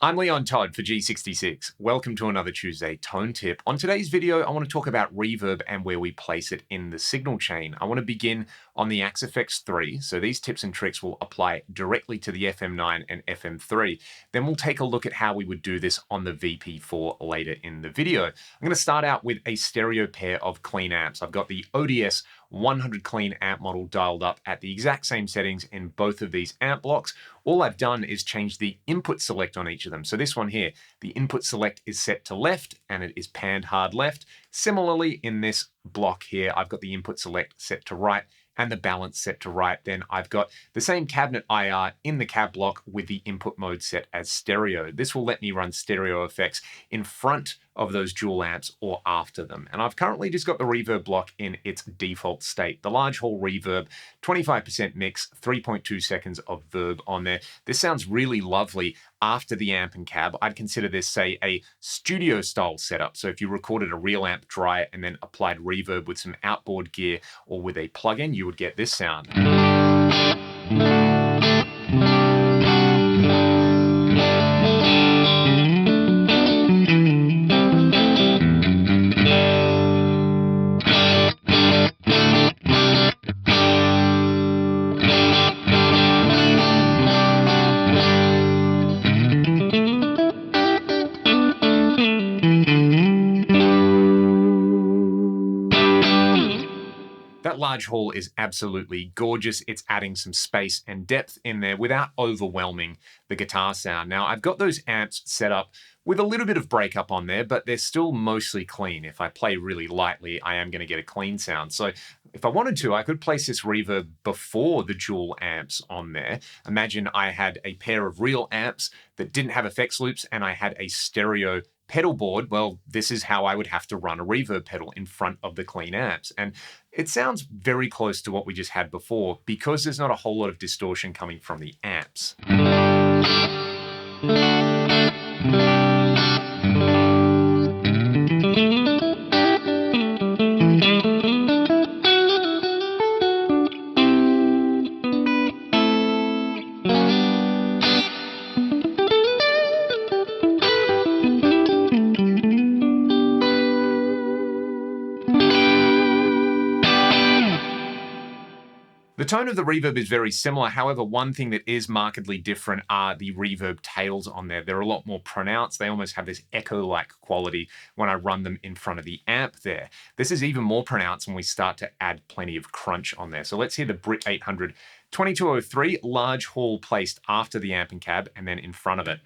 I'm Leon Todd for G66. Welcome to another Tuesday Tone Tip. On today's video, I want to talk about reverb and where we place it in the signal chain. I want to begin on the Axe-Fx 3, so these tips and tricks will apply directly to the FM9 and FM3. Then we'll take a look at how we would do this on the VP4 later in the video. I'm going to start out with a stereo pair of clean amps. I've got the ODS 100 clean amp model dialed up at the exact same settings in both of these amp blocks. All I've done is change the input select on each of them. So this one here, the input select is set to left and it is panned hard left. Similarly, in this block here, I've got the input select set to right and the balance set to right. Then I've got the same cabinet IR in the cab block with the input mode set as stereo. This will let me run stereo effects in front of those dual amps or after them. And I've currently just got the reverb block in its default state. The large hall reverb, 25% mix, 3.2 seconds of verb on there. This sounds really lovely after the amp and cab. I'd consider this, say, a studio style setup. So if you recorded a real amp dry and then applied reverb with some outboard gear or with a plugin, you would get this sound. That large hall is absolutely gorgeous. It's adding some space and depth in there without overwhelming the guitar sound. Now, I've got those amps set up with a little bit of breakup on there, but they're still mostly clean. If I play really lightly, I am going to get a clean sound. So if I wanted to, I could place this reverb before the dual amps on there. Imagine I had a pair of real amps that didn't have effects loops and I had a stereo pedal board. Well, this is how I would have to run a reverb pedal in front of the clean amps. And it sounds very close to what we just had before because there's not a whole lot of distortion coming from the amps. The tone of the reverb is very similar. However, one thing that is markedly different are the reverb tails on there. They're a lot more pronounced. They almost have this echo-like quality when I run them in front of the amp there. This is even more pronounced when we start to add plenty of crunch on there. So let's hear the Brit 800 2203 large hall placed after the amp and cab and then in front of it.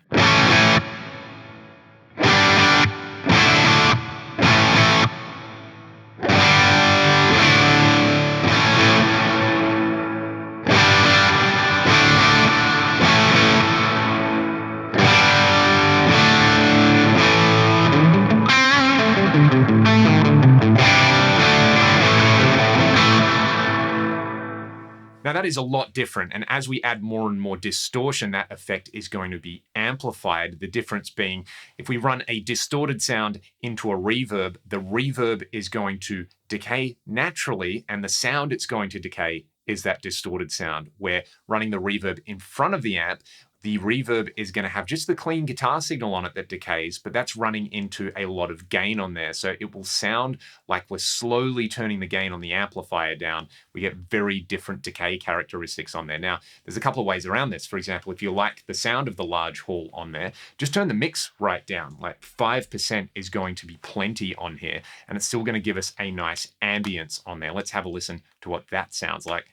Now that is a lot different, and as we add more and more distortion, that effect is going to be amplified. The difference being, if we run a distorted sound into a reverb, the reverb is going to decay naturally, and the sound it's going to decay is that distorted sound. Where running the reverb in front of the amp, the reverb is going to have just the clean guitar signal on it that decays, but that's running into a lot of gain on there. So it will sound like we're slowly turning the gain on the amplifier down. We get very different decay characteristics on there. Now, there's a couple of ways around this. For example, if you like the sound of the large hall on there, just turn the mix right down. Like 5% is going to be plenty on here, and it's still going to give us a nice ambience on there. Let's have a listen to what that sounds like.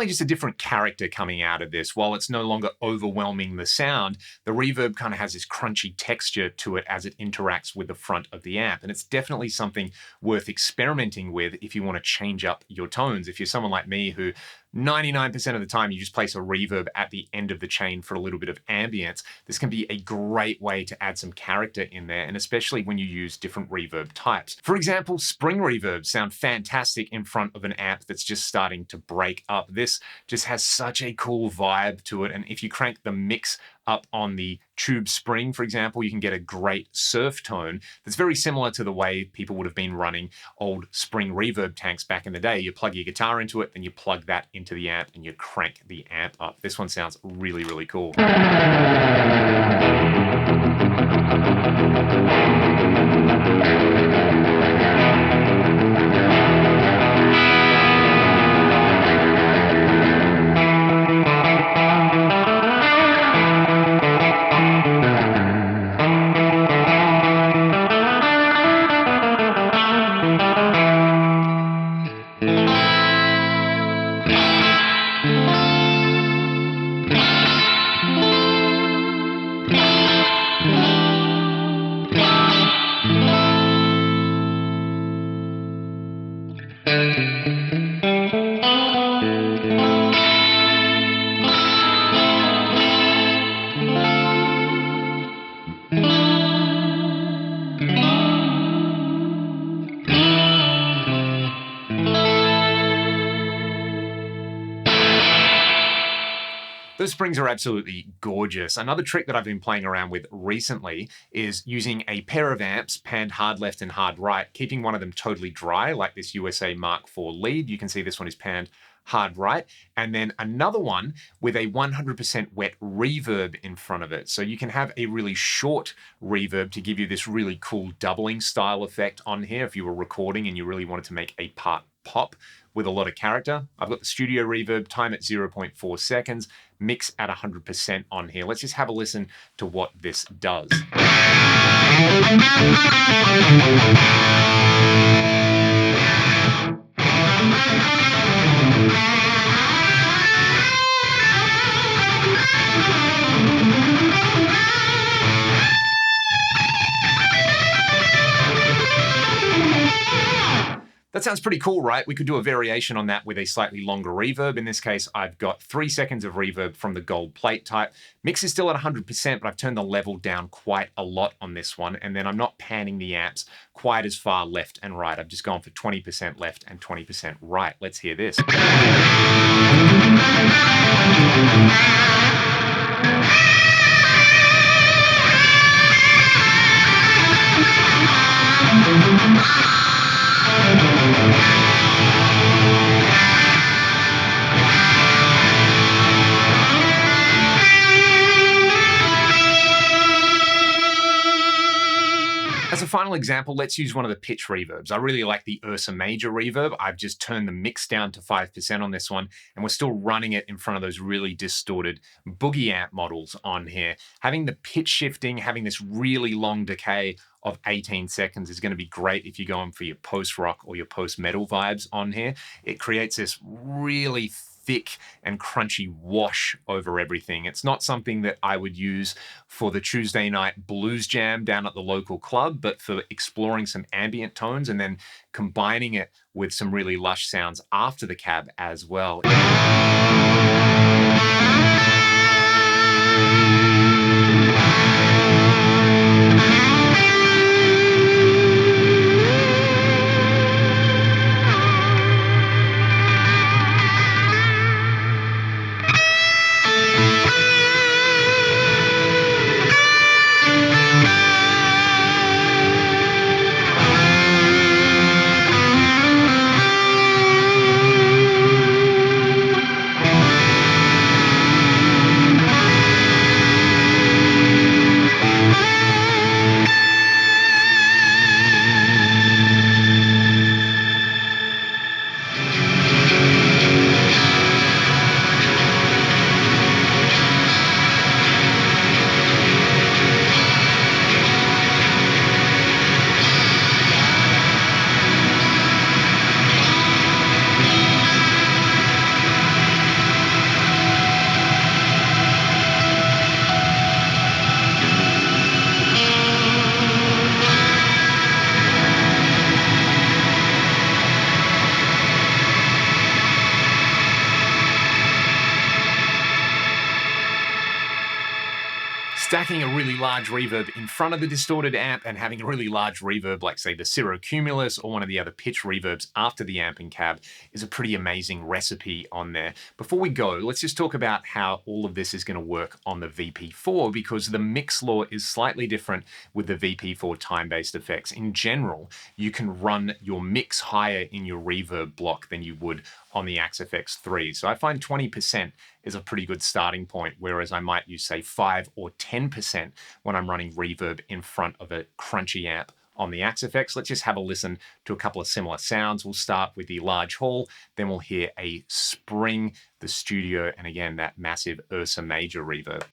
Just a different character coming out of this. While it's no longer overwhelming the sound, the reverb kind of has this crunchy texture to it as it interacts with the front of the amp. And it's definitely something worth experimenting with if you want to change up your tones. If you're someone like me who 99% of the time, you just place a reverb at the end of the chain for a little bit of ambience. This can be a great way to add some character in there, and especially when you use different reverb types. For example, spring reverbs sound fantastic in front of an amp that's just starting to break up. This just has such a cool vibe to it, and if you crank the mix up on the tube spring, for example, you can get a great surf tone that's very similar to the way people would have been running old spring reverb tanks back in the day. You plug your guitar into it, then you plug that into the amp and you crank the amp up. This one sounds really, really cool. Those springs are absolutely gorgeous. Another trick that I've been playing around with recently is using a pair of amps panned hard left and hard right, keeping one of them totally dry, like this USA Mark IV lead. You can see this one is panned hard right, and then another one with a 100% wet reverb in front of it. So you can have a really short reverb to give you this really cool doubling style effect on here if you were recording and you really wanted to make a part pop with a lot of character. I've got the studio reverb, time at 0.4 seconds, mix at 100% on here. Let's just have a listen to what this does. That sounds pretty cool, right? We could do a variation on that with a slightly longer reverb. In this case, I've got 3 seconds of reverb from the gold plate type. Mix is still at 100%, but I've turned the level down quite a lot on this one. And then I'm not panning the amps quite as far left and right. I've just gone for 20% left and 20% right. Let's hear this. As a final example, let's use one of the pitch reverbs. I really like the Ursa major reverb. I've just turned the mix down to 5% on this one, and we're still running it in front of those really distorted boogie amp models on here. Having the pitch shifting, having this really long decay of 18 seconds is going to be great if you're going for your post-rock or your post-metal vibes on here. It creates this really thick and crunchy wash over everything. It's not something that I would use for the Tuesday night blues jam down at the local club, but for exploring some ambient tones and then combining it with some really lush sounds after the cab as well. Stacking a really large reverb in front of the distorted amp and having a really large reverb like say the Cirrocumulus or one of the other pitch reverbs after the amp and cab is a pretty amazing recipe on there. Before we go, let's just talk about how all of this is going to work on the VP4, because the mix law is slightly different with the VP4 time-based effects. In general, you can run your mix higher in your reverb block than you would on the Axe-FX3. So I find 20% is a pretty good starting point, whereas I might use say 5 or 10% when I'm running reverb in front of a crunchy amp on the Axe-FX. Let's just have a listen to a couple of similar sounds. We'll start with the large hall, then we'll hear a spring, the studio, and again, that massive Ursa major reverb.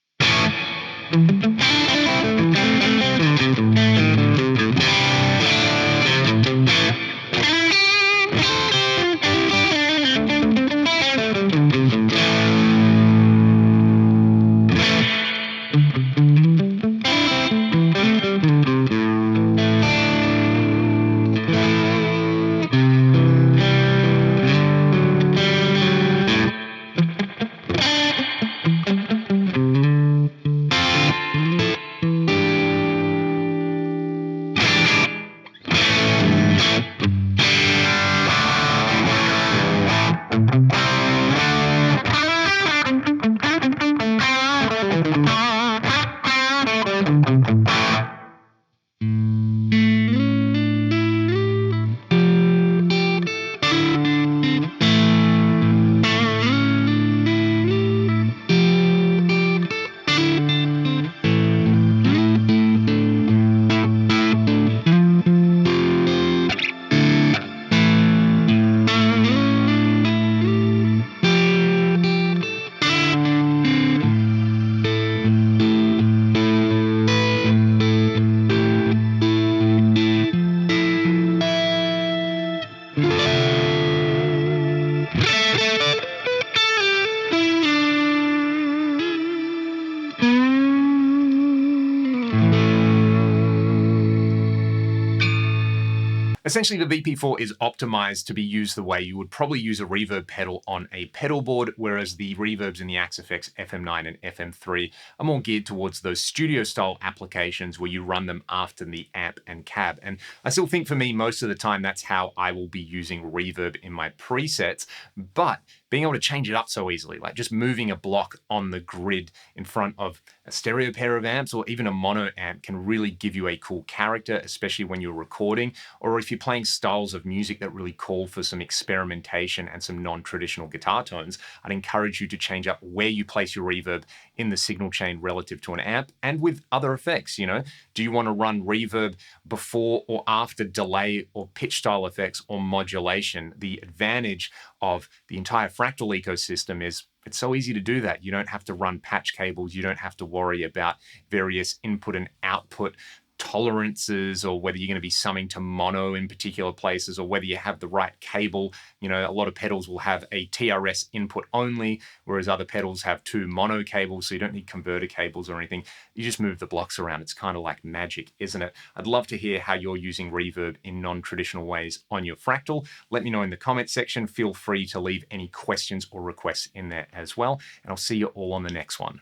Essentially, the VP4 is optimized to be used the way you would probably use a reverb pedal on a pedal board, whereas the reverbs in the Axe-FX FM9 and FM3 are more geared towards those studio-style applications where you run them after the amp and cab. And I still think for me, most of the time, that's how I will be using reverb in my presets, but being able to change it up so easily, like just moving a block on the grid in front of a stereo pair of amps or even a mono amp can really give you a cool character, especially when you're recording, or if you're playing styles of music that really call for some experimentation and some non-traditional guitar tones. I'd encourage you to change up where you place your reverb in the signal chain relative to an amp and with other effects. You know, do you want to run reverb before or after delay or pitch style effects or modulation? The advantage of the entire Fractal ecosystem is it's so easy to do that. You don't have to run patch cables. You don't have to worry about various input and output tolerances, or whether you're going to be summing to mono in particular places, or whether you have the right cable. You know, a lot of pedals will have a TRS input only, whereas other pedals have 2 mono cables, so you don't need converter cables or anything. You just move the blocks around. It's kind of like magic, isn't it? I'd love to hear how you're using reverb in non-traditional ways on your Fractal. Let me know in the comment section. Feel free to leave any questions or requests in there as well, and I'll see you all on the next one.